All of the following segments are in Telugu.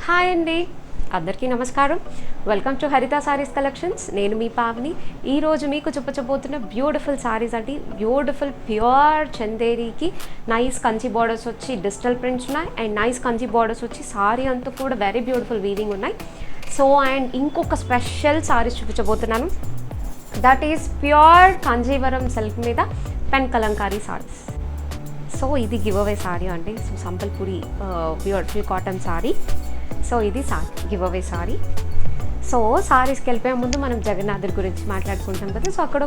హాయ్ అండి, అందరికీ నమస్కారం. వెల్కమ్ టు హరిత సారీస్ కలెక్షన్స్. నేను మీ పావని. ఈరోజు మీకు చూపించబోతున్న బ్యూటిఫుల్ సారీస్ అండి. బ్యూటిఫుల్ ప్యూర్ చందేరికి నైస్ కంచి బార్డర్స్ వచ్చి డిజిటల్ ప్రింట్స్ ఉన్నాయి అండ్ నైస్ కంచి బార్డర్స్ వచ్చి సారీ అంతా కూడా వెరీ బ్యూటిఫుల్ వీవింగ్ ఉన్నాయి. సో అండ్ ఇంకొక స్పెషల్ సారీస్ చూపించబోతున్నాను. That is pure Kanjeevaram silk మీద పెన్ కలంకారీ సారీస్. సో ఇది గివ్ అవే సారీ అండి. So Sambalpuri beautiful cotton sari. So ఇది గివ్ అవే సారీ. సో సారీస్కి వెళ్ళిపోయే ముందు మనం జగన్నాథుడి గురించి మాట్లాడుకుంటాం కదా. సో అక్కడ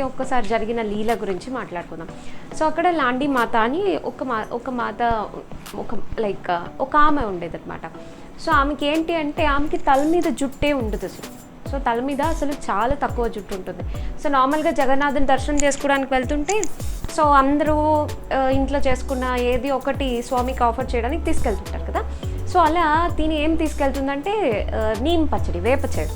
ఒక్కసారి జరిగిన లీల గురించి మాట్లాడుకుందాం. సో అక్కడ లాండి మాత అని ఒక ఆమె ఉండేది అనమాట. సో ఆమెకి ఏంటి అంటే ఆమెకి తల మీద జుట్టే ఉండదు అసలు. సో తల మీద అసలు చాలా తక్కువ జుట్టు ఉంటుంది. సో నార్మల్గా జగన్నాథుని దర్శనం చేసుకోవడానికి వెళ్తుంటే సో అందరూ ఇంట్లో చేసుకున్న ఏది ఒకటి స్వామికి ఆఫర్ చేయడానికి తీసుకెళ్తుంటారు కదా. సో అలా తిని ఏం తీసుకెళ్తుందంటే నీమ్ పచ్చడి, వేప చేదు.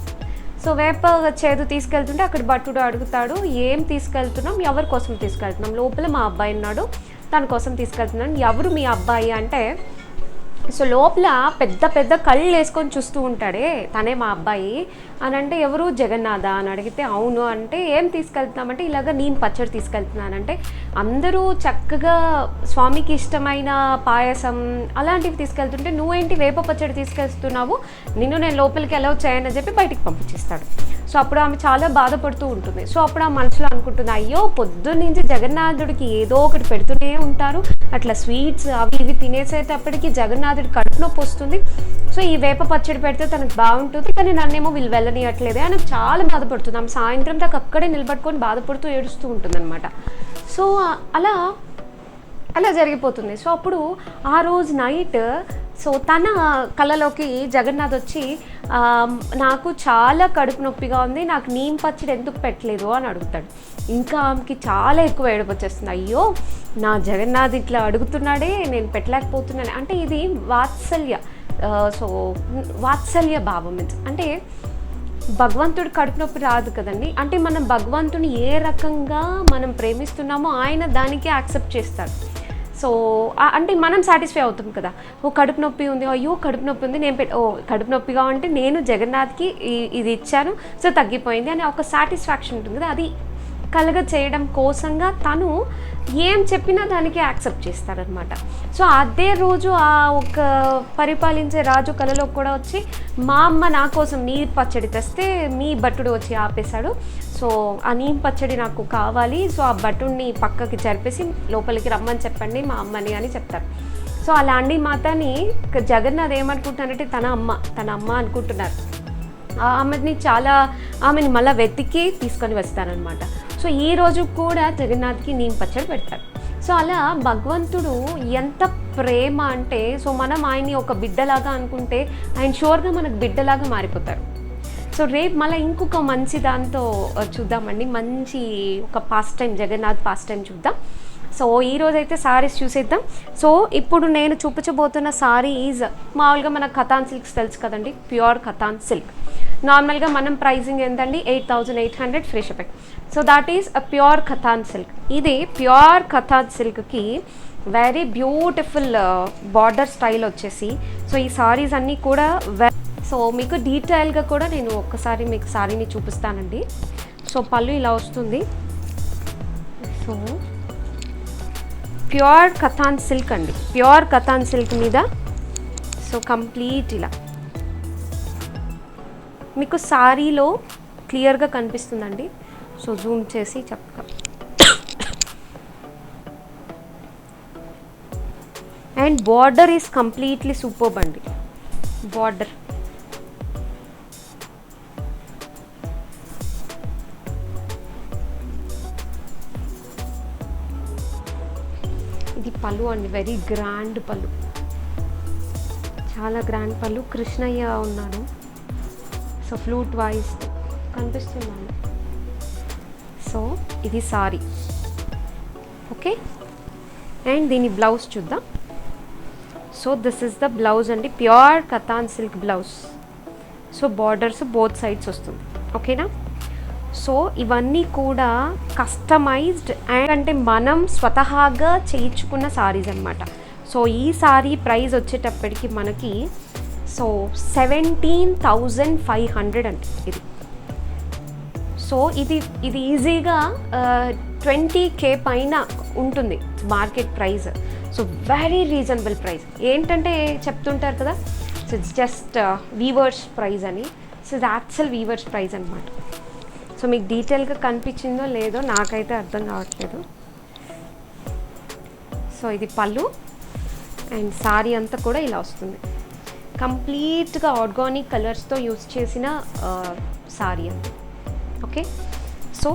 సో వేప చేదు తీసుకెళ్తుంటే అక్కడ భట్టుడు అడుగుతాడు, ఏం తీసుకెళ్తున్నాం, ఎవరి కోసం తీసుకెళ్తున్నాం. లోపల మా అబ్బాయి ఉన్నాడు, తన కోసం తీసుకెళ్తున్నాను. ఎవరు మీ అబ్బాయి అంటే సో లోపల పెద్ద పెద్ద కళ్ళు వేసుకొని చూస్తూ ఉంటాడే, తనే మా అబ్బాయి అని అంటే, ఎవరు జగన్నాథ అని అడిగితే అవును అంటే, ఏం తీసుకెళ్తున్నామంటే ఇలాగ నేను పచ్చడి తీసుకెళ్తున్నానంటే, అందరూ చక్కగా స్వామికి ఇష్టమైన పాయసం అలాంటివి తీసుకెళ్తుంటే నువ్వేంటి వేప పచ్చడి తీసుకెళ్తున్నావు, నేను లోపలికి అలౌ చేయనని చెప్పి బయటికి పంపించేస్తాడు. సో అప్పుడు ఆమె చాలా బాధపడుతూ ఉంటుంది. సో అప్పుడు ఆ మనసులో అనుకుంటుంది, అయ్యో పొద్దున్నుంచి జగన్నాథుడికి ఏదో ఒకటి పెడుతూనే ఉంటారు, అట్లా స్వీట్స్ అవి ఇవి తినేసేటప్పటికి జగన్నాథుడి కడుపు నొప్పి వస్తుంది. సో ఈ వేప పచ్చడి పెడితే తనకు బాగుంటుంది, కానీ నన్నేమో వీళ్ళు వెళ్ళనియట్లేదే అని చాలా బాధపడుతుంది. ఆమె సాయంత్రం దాకా అక్కడే నిలబడుకొని బాధపడుతూ ఏడుస్తూ ఉంటుంది అనమాట. సో అలా జరిగిపోతుంది. సో అప్పుడు ఆ రోజు నైట్ సో తన కళ్ళలోకి జగన్నాథ్ వచ్చి నాకు చాలా కడుపు నొప్పిగా ఉంది, నాకు నీమ్ పచ్చడి ఎందుకు పెట్టలేదు అని అడుగుతాడు. ఇంకా ఆమెకి చాలా ఎక్కువ ఏడుపు వచ్చేస్తుంది. అయ్యో నా జగన్నాథ్ ఇట్లా అడుగుతున్నాడే, నేను పెట్టలేకపోతున్నాను అంటే ఇది వాత్సల్య భావం. అంటే భగవంతుడు కడుపు నొప్పి రాదు కదండి. అంటే మనం భగవంతుని ఏ రకంగా మనం ప్రేమిస్తున్నామో ఆయన దానికే యాక్సెప్ట్ చేస్తాడు. సో అంటే మనం సాటిస్ఫై అవుతాం కదా. కడుపు నొప్పి ఉంది, అయ్యో కడుపు నొప్పి ఉంది, కడుపు నొప్పిగా ఉంటే నేను జగన్నాథ్కి ఇది ఇచ్చాను, సో తగ్గిపోయింది అని ఒక సాటిస్ఫాక్షన్ ఉంటుంది కదా. అది కలగ చేయడం కోసంగా తను ఏం చెప్పినా దానికి యాక్సెప్ట్ చేస్తారనమాట. సో అదే రోజు ఆ ఒక పరిపాలించే రాజు కళలో కూడా వచ్చి, మా అమ్మ నా కోసం నీరు పచ్చడి తెస్తే మీ భట్టుడు వచ్చి ఆపేశాడు, సో ఆ నీమ్ పచ్చడి నాకు కావాలి, సో ఆ భట్టుడిని పక్కకి జరిపేసి లోపలికి రమ్మని చెప్పండి మా అమ్మని అని చెప్తారు. సో ఆ లాండి మాతని జగన్నాథ్ ఏమనుకుంటున్నారంటే తన అమ్మ అనుకుంటున్నారు. ఆమెని మళ్ళీ వెతికి తీసుకొని వస్తారనమాట. సో ఈ రోజు కూడా జగన్నాథ్కి నీమ్ పచ్చడి పెడతారు. సో అలా భగవంతుడు ఎంత ప్రేమ అంటే, సో మనం ఆయన్ని ఒక బిడ్డలాగా అనుకుంటే ఆయన షూర్గా మనకు బిడ్డలాగా మారిపోతారు. సో రేపు మళ్ళీ ఇంకొక మంచి దాంతో చూద్దామండి, మంచి ఒక pastime, Jagannath pastime చూద్దాం. సో ఈరోజైతే సారీస్ చూసేద్దాం. సో ఇప్పుడు నేను చూపించబోతున్న సారీ ఈజ్ మామూలుగా మన కథాన్ సిల్క్స్ తెలుసు కదండి, ప్యూర్ కథాన్ సిల్క్. నార్మల్గా మనం ప్రైజింగ్ ఎంతండి, 8,800 free shipping. So that is a pure katan silk. ఇది ప్యూర్ కథాన్ సిల్క్కి వెరీ బ్యూటిఫుల్ బార్డర్ స్టైల్ వచ్చేసి, సో ఈ సారీస్ అన్నీ కూడా సో మీకు డీటెయిల్గా కూడా నేను ఒక్కసారి మీకు సారీని చూపిస్తానండి. సో పళ్ళు ఇలా వస్తుంది. సో ప్యూర్ కథాన్ సిల్క్ అండి, ప్యూర్ కథాన్ సిల్క్ మీద సో కంప్లీట్ ఇలా మీకు సారీలో క్లియర్గా కనిపిస్తుందండి. సో జూమ్ చేసి చెప్తా. And border is completely superb అండి. బార్డర్ ఇది పళ్ళు అండి, వెరీ గ్రాండ్ పళ్ళు, చాలా గ్రాండ్ పళ్ళు. కృష్ణయ్య ఉన్నాడు, సో ఫ్లూట్ వాయిస్ కనిపిస్తున్నాను. సో ఇది సారీ, ఓకే. అండ్ దీని బ్లౌజ్ చూద్దాం. So this is the blouse అండి, pure katan silk blouse. So borders both sides వస్తుంది, ఓకేనా. సో ఇవన్నీ కూడా కస్టమైజ్డ్ అండ్ అంటే మనం స్వతహాగా చేయించుకున్న సారీస్ అనమాట. సో ఈ సారీ ప్రైస్ వచ్చేటప్పటికి మనకి సో 17,500 అండి ఇది. సో ఇది ఈజీగా 20K పైన ఉంటుంది market price. So very reasonable price. ఏంటంటే చెప్తుంటారు కదా, so it's just weavers price అని. సో ఇది యాక్చువల్ వీవర్స్ ప్రైస్ అనమాట. సో మీకు డీటెయిల్గా కనిపించిందో లేదో నాకైతే అర్థం కావట్లేదు. సో ఇది పళ్ళు అండ్ సారీ అంతా కూడా ఇలా వస్తుంది. కంప్లీట్గా ఆర్గానిక్ కలర్స్తో యూస్ చేసిన సారీ అండి. ఓకే, సో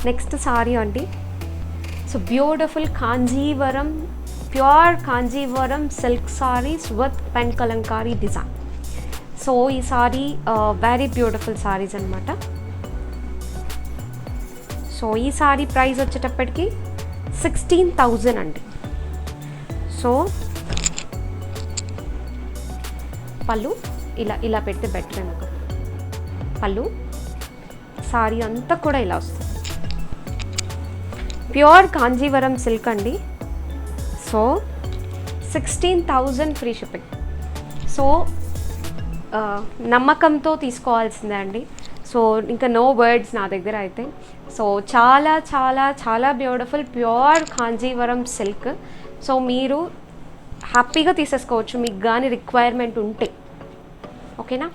నెక్స్ట్ సారీ అండి. So beautiful Kanjeevaram, pure Kanjeevaram silk saris with pen Kalamkari design. So ఈ సారీ వెరీ బ్యూటిఫుల్ సారీస్ అనమాట. సో ఈ సారీ ప్రైస్ వచ్చేటప్పటికి 16,000 అండి. సో పళ్ళు ఇలా పెడితే బెటర్ నాకు. పళ్ళు సారీ అంతా కూడా ఇలా వస్తుంది. ప్యూర్ కాంజీవరం సిల్క్ అండి. So 16,000 free shipping. సో నమ్మకంతో తీసుకోవాల్సిందే అండి. సో ఇంకా నో వర్డ్స్ నా దగ్గర అయితే. సో చాలా చాలా చాలా beautiful pure Kanjeevaram silk. So మీరు హ్యాపీగా తీసేసుకోవచ్చు మీకు కానీ రిక్వైర్మెంట్ ఉంటే. ఓకేనా.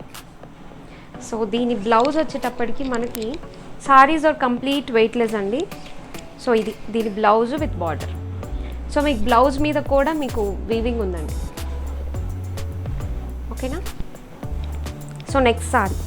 సో దీని బ్లౌజ్ వచ్చేటప్పటికి మనకి సారీస్ ఆర్ కంప్లీట్ వెయిట్లెస్ అండి. సో దీని బ్లౌజ్ విత్ బార్డర్. సో మీకు బ్లౌజ్ మీద కూడా మీకు వీవింగ్ ఉందండి. ఓకేనా. So next sari.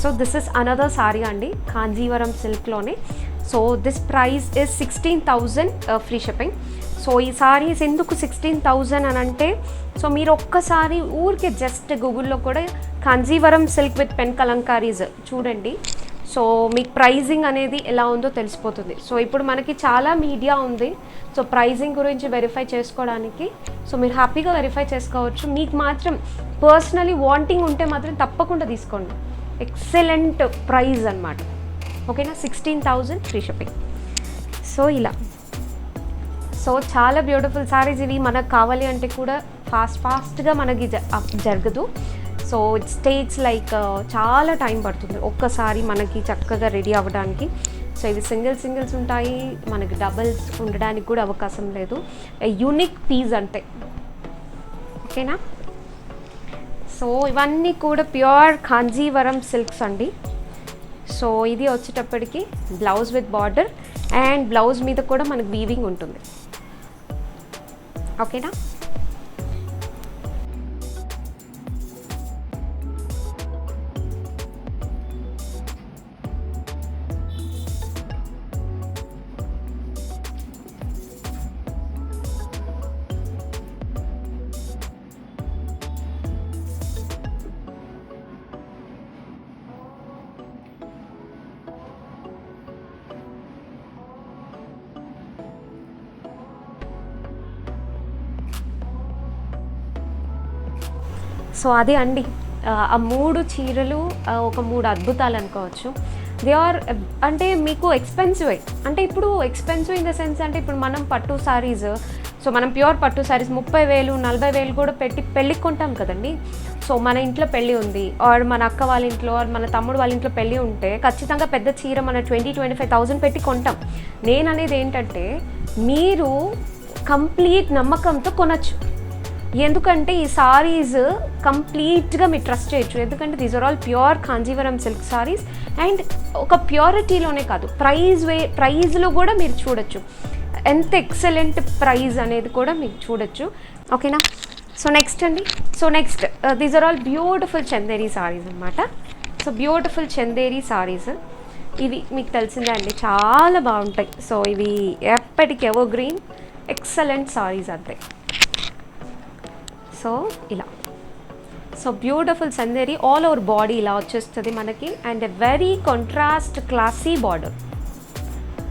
So this is another sari అండి, కాంజీవరం సిల్క్లోనే. So this price is 16,000 free shipping. So ఈ సారీస్ ఎందుకు 16,000 అని అంటే, సో మీరు ఒక్కసారి ఊరికే జస్ట్ గూగుల్లో కూడా Kanjeevaram silk with pen kalamkaris చూడండి. సో మీకు ప్రైజింగ్ అనేది ఎలా ఉందో తెలిసిపోతుంది. సో ఇప్పుడు మనకి చాలా మీడియా ఉంది. సో ప్రైజింగ్ గురించి వెరిఫై చేసుకోవడానికి సో మీరు హ్యాపీగా వెరిఫై చేసుకోవచ్చు. మీకు మాత్రం పర్సనలీ వాంటింగ్ ఉంటే మాత్రం తప్పకుండా తీసుకోండి. ఎక్సలెంట్ ప్రైజ్ అనమాట. ఓకేనా. 16,000 ఫ్రీ షిప్పింగ్. సో ఇలా సో చాలా బ్యూటిఫుల్ సారీస్ ఇవి. మనకు కావాలి అంటే కూడా ఫాస్ట్గా మనకి జరగదు. సో ఇట్స్ టేక్స్ లైక్ చాలా టైం పడుతుంది ఒక్కసారి మనకి చక్కగా రెడీ అవ్వడానికి. సో ఇవి సింగిల్స్ ఉంటాయి, మనకి డబల్స్ ఉండడానికి కూడా అవకాశం లేదు. యూనిక్ పీస్ అంటే. ఓకేనా. సో ఇవన్నీ కూడా ప్యూర్ కాంజీవరం సిల్క్స్ అండి. సో ఇది వచ్చేటప్పటికి blouse with border and blouse మీద కూడా మనకు వీవింగ్ ఉంటుంది. ఓకేనా. సో అదే అండి ఆ 3 చీరలు ఒక 3 అద్భుతాలు అనుకోవచ్చు. దే ఆర్ అంటే మీకు ఎక్స్పెన్సివ్. అంటే ఇప్పుడు ఎక్స్పెన్సివ్ ఇన్ ద సెన్స్ అంటే ఇప్పుడు మనం పట్టు సారీస్, సో మనం ప్యూర్ పట్టు సారీస్ 30,000 40,000 కూడా పెట్టి పెళ్ళికి కొంటాం కదండి. సో మన ఇంట్లో పెళ్ళి ఉంది ఆర్ మన అక్క వాళ్ళ ఇంట్లో ఆర్ మన తమ్ముడు వాళ్ళ ఇంట్లో పెళ్ళి ఉంటే ఖచ్చితంగా పెద్ద చీర మన 20,000-25,000 పెట్టి కొంటాం. నేను అనేది ఏంటంటే మీరు కంప్లీట్ నమ్మకంతో కొనచ్చు. ఎందుకంటే ఈ సారీస్ కంప్లీట్గా మీరు ట్రస్ట్ చేయొచ్చు, ఎందుకంటే these are all pure Kanjeevaram silk saris. And ఒక ప్యూరిటీలోనే కాదు, ప్రైజ్లో కూడా మీరు చూడొచ్చు ఎంత ఎక్సలెంట్ ప్రైజ్ అనేది కూడా మీకు చూడొచ్చు. ఓకేనా. సో నెక్స్ట్ అండి, so next these are all beautiful Chanderi saris అనమాట. సో బ్యూటిఫుల్ చందేరి సారీస్ ఇవి మీకు తెలిసిందే అండి, చాలా బాగుంటాయి. సో ఇవి ఎప్పటికి ఎవర్ గ్రీన్ ఎక్సలెంట్ సారీస్ అంతే. సో ఇలా, so beautiful Chanderi all over body ఇలా వచ్చేస్తుంది మనకి. And very contrast classy border.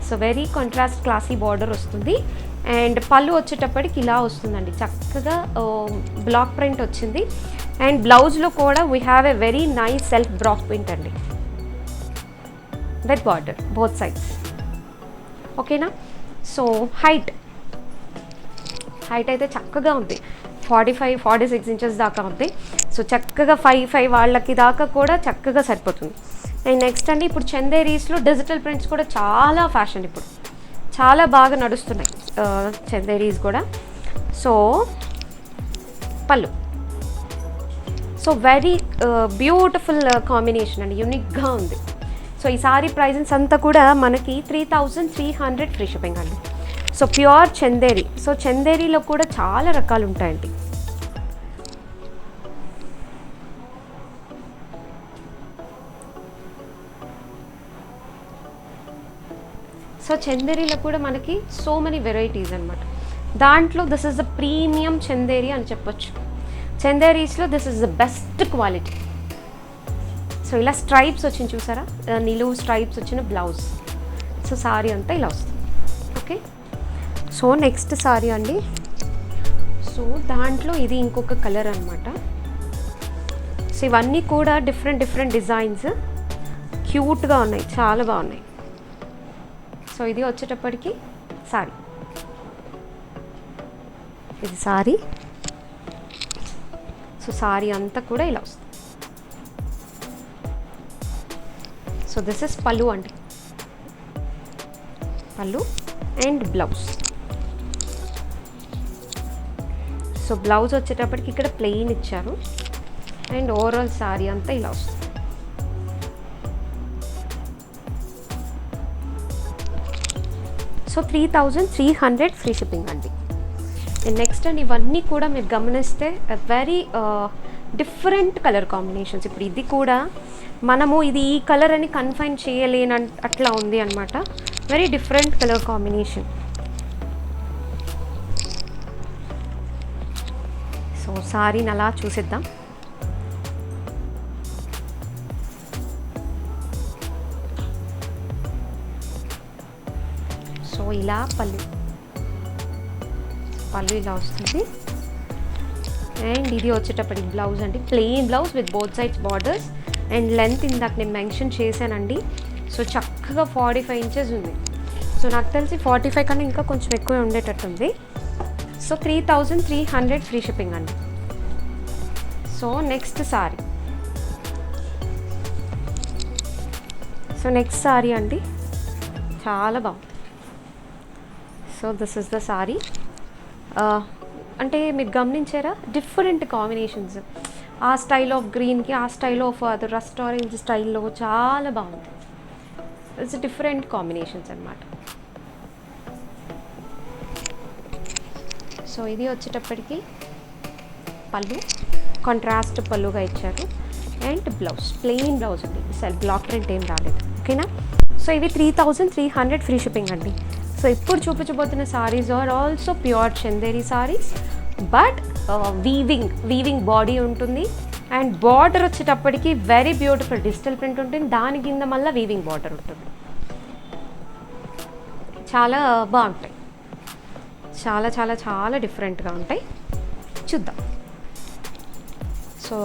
So very contrast classy border వస్తుంది. అండ్ పళ్ళు వచ్చేటప్పటికి ఇలా వస్తుందండి, చక్కగా బ్లాక్ ప్రింట్ వచ్చింది. అండ్ బ్లౌజ్లో కూడా we have a very nice self block print అండి విత్ బార్డర్ బోత్ సైడ్స్. ఓకేనా. సో హైట్ అయితే చక్కగా ఉంది, 45-46 ఇంచెస్ దాకా ఉంది. సో చక్కగా 5'5" వాళ్ళకి దాకా కూడా చక్కగా సరిపోతుంది. అండ్ నెక్స్ట్ అండి, ఇప్పుడు చందేరీస్లో డిజిటల్ ప్రింట్స్ కూడా చాలా ఫ్యాషన్, ఇప్పుడు చాలా బాగా నడుస్తున్నాయి చందేరీస్ కూడా. సో పళ్ళు, సో వెరీ బ్యూటిఫుల్ కాంబినేషన్ అండి, యూనిక్గా ఉంది. సో ఈ సారీ ప్రైజెస్ అంతా కూడా మనకి 3300 ఫ్రీ షిప్పింగ్ అండి. So pure Chanderi. సో చందేరిలో కూడా చాలా రకాలు ఉంటాయండి. సో చందేరిలో కూడా మనకి సో మెనీ వెరైటీస్ అనమాట. దాంట్లో this is the premium Chanderi అని చెప్పొచ్చు. చందేరీస్లో this is the best quality. So ఇలా స్ట్రైప్స్ వచ్చింది చూసారా, నిలువు స్ట్రైప్స్ వచ్చిన బ్లౌజ్. సో సారీ అంతా ఇలా వస్తుంది. ఓకే. సో నెక్స్ట్ సారీ అండి, సో దాంట్లో ఇది ఇంకొక కలర్ అనమాట. సో ఇవన్నీ కూడా డిఫరెంట్ డిజైన్స్ క్యూట్గా ఉన్నాయి, చాలా బాగున్నాయి. సో ఇది వచ్చేటప్పటికి సారీ, ఇది సారీ. సో సారీ అంతా కూడా ఇలా వస్తుంది. సో దిస్ ఇస్ పళ్ళు అండి, పళ్ళు అండ్ బ్లౌజ్. సో బ్లౌజ్ వచ్చేటప్పటికి ఇక్కడ ప్లెయిన్ ఇచ్చారు. అండ్ ఓవరాల్ సారీ అంతా ఇలా వస్తుంది. సో 3300 ఫ్రీ షిప్పింగ్ అండి. అండ్ నెక్స్ట్ అండ్ ఇవన్నీ కూడా మీరు గమనిస్తే వెరీ డిఫరెంట్ కలర్ కాంబినేషన్స్. ఇప్పుడు ఇది కూడా మనము ఇది ఈ కలర్ అని కన్ఫైన్ చేయలేని అట్లా ఉంది అనమాట. Very different colour combination. So సారీని అలా చూసేద్దాం. సో ఇలా పళ్ళు ఇలా వస్తుంది. అండ్ ఇది వచ్చేటప్పటికి బ్లౌజ్ అండి, plain blouse with both sides borders. And length ఇందాక నేను మెన్షన్ చేశానండి. సో చక్కగా 45 ఇంచెస్ ఉంది. సో నాకు తెలిసి 45 కన్నా ఇంకా కొంచెం ఎక్కువ ఉండేటట్టుంది. సో 3300 ఫ్రీ షిప్పింగ్ అండి. So next sari, so next sorry అండి చాలా బాగుంది. So this is the sorry. అంటే మీరు గమనించారా డిఫరెంట్ కాంబినేషన్స్, ఆ స్టైల్ ఆఫ్ గ్రీన్కి ఆ స్టైల్ ఆఫ్ అది రస్ట్ ఆరెంజ్ స్టైల్లో చాలా బాగుంది. ఇట్స్ డిఫరెంట్ కాంబినేషన్స్ అన్నమాట. సో ఇది వచ్చేటప్పటికి పళ్ళు కాంట్రాస్ట్ పళ్ళుగా ఇచ్చారు. అండ్ బ్లౌజ్ ప్లెయిన్ బ్లౌజ్ అండి, సెల్ఫ్ బ్లాక్ ప్రింట్ ఏం రాలేదు. ఓకేనా. సో ఇవి 3300 ఫ్రీ షిప్పింగ్ అండి. సో ఇప్పుడు చూపించబోతున్న saris are also pure Chanderi saris, but weaving body ఉంటుంది. అండ్ బార్డర్ వచ్చేటప్పటికి వెరీ బ్యూటిఫుల్ డిజిటల్ ప్రింట్ ఉంటుంది, దాని కింద మళ్ళీ వీవింగ్ బార్డర్ ఉంటుంది. చాలా బాగుంటాయి, చాలా చాలా చాలా డిఫరెంట్గా ఉంటాయి. చూద్దాం. సో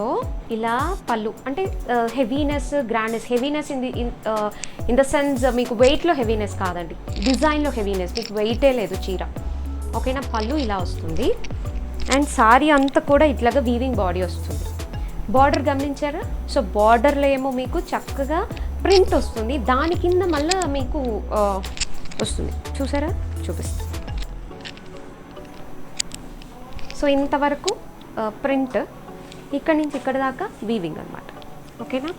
ఇలా పళ్ళు అంటే heaviness grandness, heaviness in the sense మీకు వెయిట్లో హెవీనెస్ కాదండి, డిజైన్లో హెవీనెస్, మీకు వెయిటే లేదు చీర. ఓకేనా. పళ్ళు ఇలా వస్తుంది. అండ్ సారీ అంతా కూడా ఇట్లాగా వీవింగ్ బాడీ వస్తుంది. బార్డర్ గమనించారా. సో బార్డర్లో ఏమో మీకు చక్కగా ప్రింట్ వస్తుంది, దాని కింద మళ్ళీ మీకు వస్తుంది. చూసారా, చూపిస్తాను. సో ఇంతవరకు ప్రింట్, ఇక్కడ నుంచి ఇక్కడ దాకా వీవింగ్ అనమాట. ఓకేనా.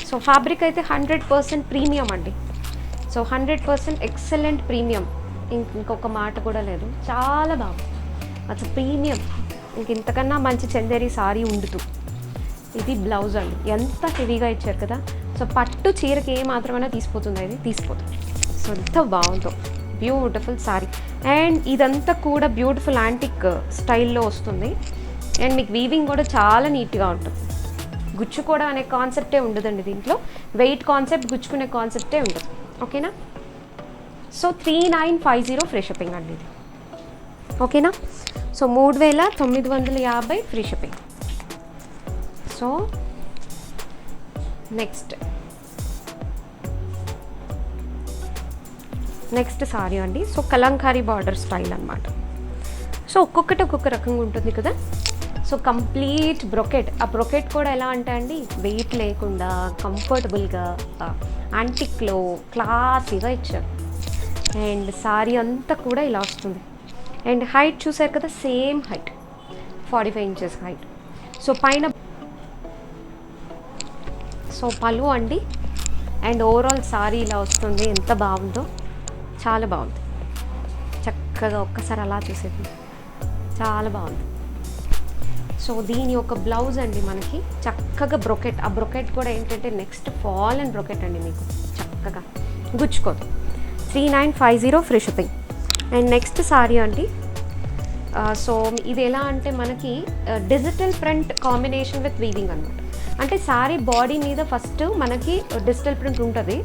సో ఫ్యాబ్రిక్ అయితే 100% ప్రీమియం అండి. సో 100% ఎక్సలెంట్ ప్రీమియం, ఇంకొక మాట కూడా లేదు. చాలా బాగుంది అసలు, ప్రీమియం. ఇంతకన్నా మంచి చందేరి సారీ ఉండదు. ఇది బ్లౌజ్ అండి, ఎంత హెవీగా ఇచ్చారు కదా. సో పట్టు చీరకి ఏ మాత్రమైనా తీసిపోతుంది, ఇది తీసిపోతుంది. సో ఎంత బాగుందో, బ్యూటిఫుల్ సారీ. అండ్ ఇదంతా కూడా బ్యూటిఫుల్ యాంటిక్ స్టైల్లో వస్తుంది. అండ్ మీకు వీవింగ్ కూడా చాలా నీట్గా ఉంటుంది. గుచ్చుకోవడం అనే కాన్సెప్టే ఉండదండి దీంట్లో, వెయిట్ కాన్సెప్ట్, గుచ్చుకునే కాన్సెప్టే ఉండదు. ఓకేనా. సో 3950 ఫ్రీ షిప్పింగ్ అండి ఇది. ఓకేనా. So 3950 free shipping. So next sorry అండి. సో కలంకారీ బార్డర్ స్టైల్ అనమాట. సో ఒక్కొక్కటి ఒక్కొక్క రకంగా ఉంటుంది కదా. So complete brocade. ఆ బ్రొకెట్ కూడా ఎలా అంటే అండి, వెయిట్ లేకుండా కంఫర్టబుల్గా యాంటిక్లో క్లాసీగా ఇచ్చారు. అండ్ సారీ అంతా కూడా ఇలా వస్తుంది. అండ్ హైట్ చూసారు కదా, same height 45 inches height. So పైన పళ్ళు అండి. అండ్ ఓవరాల్ సారీ ఇలా వస్తుంది. ఎంత బాగుందో, చాలా బాగుంది. చక్కగా ఒక్కసారి అలా చూసేది, చాలా బాగుంది. సో దీని ఒక బ్లౌజ్ అండి మనకి చక్కగా బ్రొకెట్. ఆ బ్రొకెట్ కూడా ఏంటంటే నెక్స్ట్ ఫాల్ అండ్ బ్రొకెట్ అండి, మీకు చక్కగా గుచ్చుకోదు. 3950 free shipping. And next sorry అండి. సో ఇది ఎలా అంటే మనకి digital print combination with weaving అనమాట. అంటే సారీ బాడీ మీద ఫస్ట్ మనకి డిజిటల్ ప్రింట్ ఉంటుంది,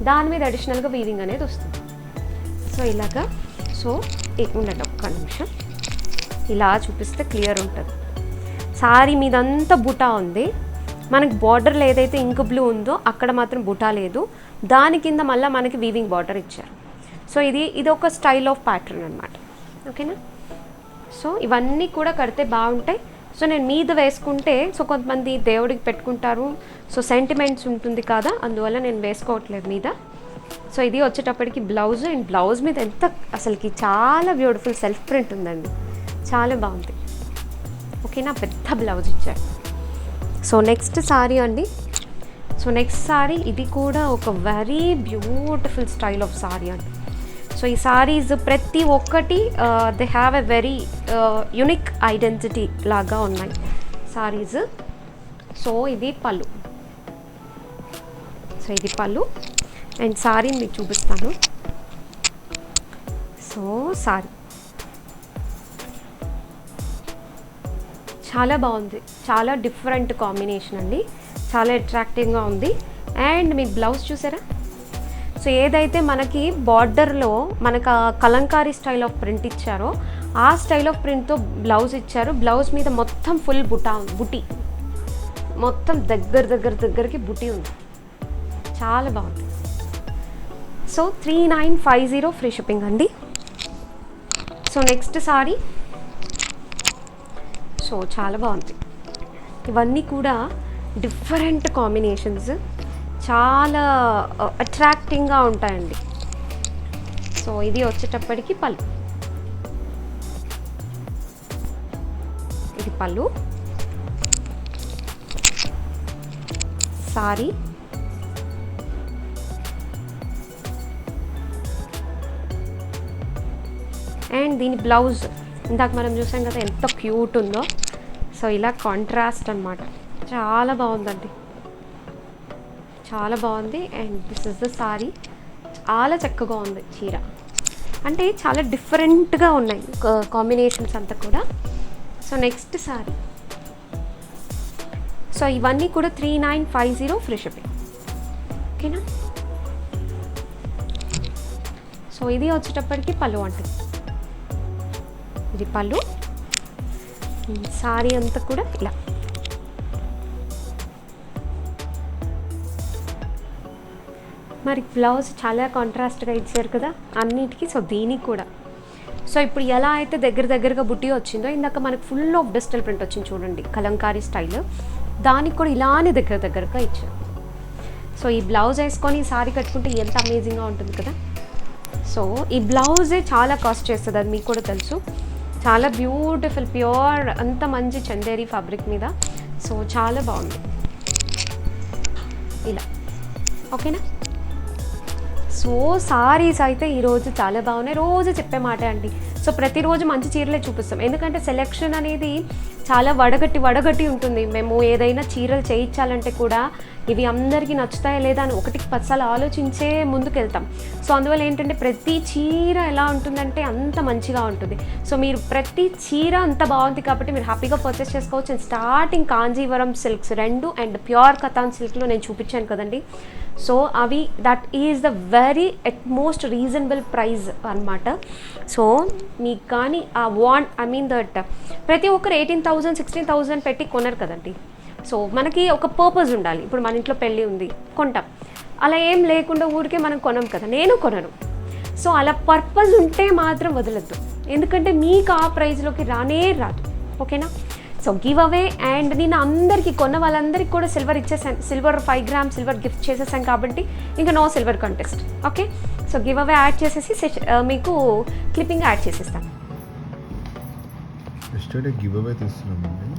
దాని మీద అడిషనల్గా వీవింగ్ అనేది వస్తుంది. సో ఇలాగా. సో ఉండండి ఒక్క నిమిషం, ఇలా చూపిస్తే క్లియర్ ఉంటుంది. సారీ మీదంతా బుటా ఉంది, మనకి బార్డర్లో ఏదైతే ఇంక్ బ్లూ ఉందో అక్కడ మాత్రం బుటా లేదు, దాని కింద మళ్ళీ మనకి వీవింగ్ బార్డర్ ఇచ్చారు. సో ఇది ఒక స్టైల్ ఆఫ్ ప్యాటర్న్ అనమాట. ఓకేనా. సో ఇవన్నీ కూడా కడితే బాగుంటాయి. సో నేను మీద వేసుకుంటే, సో కొంతమంది దేవుడికి పెట్టుకుంటారు, సో సెంటిమెంట్స్ ఉంటుంది కదా, అందువల్ల నేను వేసుకోవట్లేదు మీద. సో ఇది వచ్చేటప్పటికి బ్లౌజ్. అండ్ బ్లౌజ్ మీద ఎంత అసలుకి చాలా బ్యూటిఫుల్ సెల్ఫ్ ప్రింట్ ఉందండి, చాలా బాగుంది. ఓకేనా. పెద్ద బ్లౌజ్ ఇచ్చారు. సో నెక్స్ట్ సారీ అండి. సో నెక్స్ట్ సారీ ఇది కూడా ఒక very beautiful style of sorry అండి. సో ఈ సారీస్ ప్రతి ఒక్కటి they have a very unique identity లాగా ఉన్నాయి సారీస్. సో ఇది పళ్ళు. సో ఇది పళ్ళు. అండ్ సారీ మీకు చూపిస్తాను. సో సారీ చాలా బాగుంది, చాలా డిఫరెంట్ కాంబినేషన్ అండి, చాలా అట్రాక్టివ్గా ఉంది. అండ్ మీ బ్లౌజ్ చూసారా. సో ఏదైతే మనకి బార్డర్లో మనకు కలంకారీ స్టైల్ ఆఫ్ ప్రింట్ ఇచ్చారో ఆ స్టైల్ ఆఫ్ ప్రింట్తో బ్లౌజ్ ఇచ్చారు. బ్లౌజ్ మీద మొత్తం ఫుల్ బుటీ, మొత్తం దగ్గరికి బుటీ ఉంది, చాలా బాగుంది. సో 3950 ఫ్రీ షిప్పింగ్ అండి. So next sari. సో చాలా బాగుంది. ఇవన్నీ కూడా డిఫరెంట్ కాంబినేషన్స్, చాలా అట్రాక్టింగ్గా ఉంటాయండి. సో ఇది వచ్చేటప్పటికి పళ్ళు. ఇది పళ్ళు. సారీ. అండ్ దీని బ్లౌజ్ ఇందాక మనం చూసాం కదా ఎంత క్యూట్ ఉందో. సో ఇలా కాంట్రాస్ట్ అనమాట, చాలా బాగుందండి, చాలా బాగుంది. And this is the sorry. చాలా చక్కగా ఉంది చీర, అంటే చాలా డిఫరెంట్గా ఉన్నాయి కాంబినేషన్స్ అంతా కూడా. So next sari. సో ఇవన్నీ కూడా 3950 ఫ్రీ షిప్పింగ్. ఓకేనా. సో ఇది వచ్చేటప్పటికి పళ్ళు అంటే, ఇది పళ్ళు. సారీ అంతా కూడా ఇలా. మరి బ్లౌజ్ చాలా కాంట్రాస్ట్గా ఇచ్చారు కదా అన్నిటికీ. సో దీనికి కూడా. సో ఇప్పుడు ఎలా అయితే దగ్గరగా బుట్టి వచ్చిందో, ఇందాక మనకు ఫుల్ ఆఫ్ డిజిటల్ ప్రింట్ వచ్చింది చూడండి కలంకారీ స్టైల్, దానికి కూడా ఇలానే దగ్గరగా ఇచ్చారు. సో ఈ బ్లౌజ్ వేసుకొని ఈ సారీ కట్టుకుంటే ఎంత అమేజింగ్గా ఉంటుంది కదా. సో ఈ బ్లౌజే చాలా కాస్ట్ చేస్తుంది, అది మీకు కూడా తెలుసు. చాలా బ్యూటిఫుల్ ప్యూర్ అంత మంచి చందేరి ఫ్యాబ్రిక్ మీద. సో చాలా బాగుంది ఇలా. ఓకేనా? సో సారీస్ అయితే ఈరోజు చాలా బాగున్నాయి. రోజు చెప్పే మాట అండి. సో ప్రతిరోజు మంచి చీరలే చూపిస్తాం, ఎందుకంటే సెలెక్షన్ అనేది చాలా వడగట్టి ఉంటుంది. మేము ఏదైనా చీరలు చేయించాలంటే కూడా ఇవి అందరికీ నచ్చుతాయా లేదా అని 1కి 10 సార్లు ఆలోచించే ముందుకెళ్తాం. సో అందువల్ల ఏంటంటే ప్రతి చీర ఎలా ఉంటుందంటే అంత మంచిగా ఉంటుంది. సో మీరు ప్రతి చీర అంత బాగుంది కాబట్టి మీరు హ్యాపీగా పర్చేస్ చేసుకోవచ్చు. And starting Kanjeevaram silks 2 and pure katan సిల్క్లో నేను చూపించాను కదండి. సో అవి that is the very utmost reasonable price అనమాట. సో మీకు కానీ దట్ ప్రతి ఒక్కరు 18,000 16,000 పెట్టి కొనరు కదండి. సో మనకి ఒక పర్పస్ ఉండాలి. ఇప్పుడు మన ఇంట్లో పెళ్ళి ఉంది కొంటాం, అలా ఏం లేకుండా ఊరికే మనం కొనం కదా, నేను కొనను. సో అలా పర్పస్ ఉంటే మాత్రం వదలద్దు, ఎందుకంటే మీకు ఆ ప్రైస్లోకి రానే రాదు. ఓకేనా? So give away. అండ్ నేను అందరికీ కొన్న వాళ్ళందరికీ కూడా సిల్వర్ ఇచ్చేసాను, సిల్వర్ 5 grams సిల్వర్ గిఫ్ట్ చేసేసాను కాబట్టి ఇంకా no silver contest. Okay? So give away add చేసేసి మీకు క్లిప్పింగ్ యాడ్ చేసేస్తాను. గివ్ అవే తీస్తున్నామండి.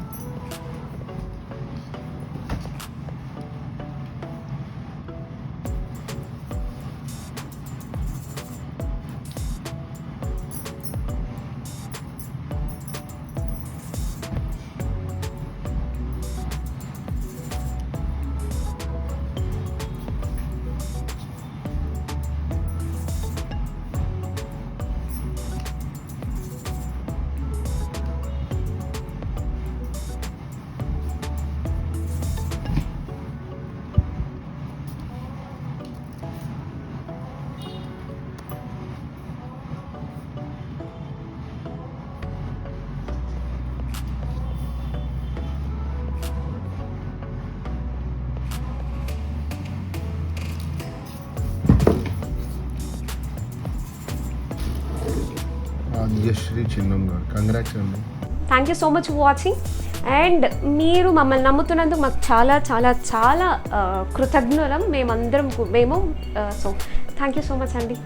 ఆద్యశ్రీ చిన్నం గారు, కంగ్రాట్స్ అండి. Thank you so much for watching. And మీరు మమ్మల్ని నమ్ముతున్నందుకు మాకు చాలా చాలా చాలా కృతజ్ఞులం మేమందరం. So thank you so much అండి.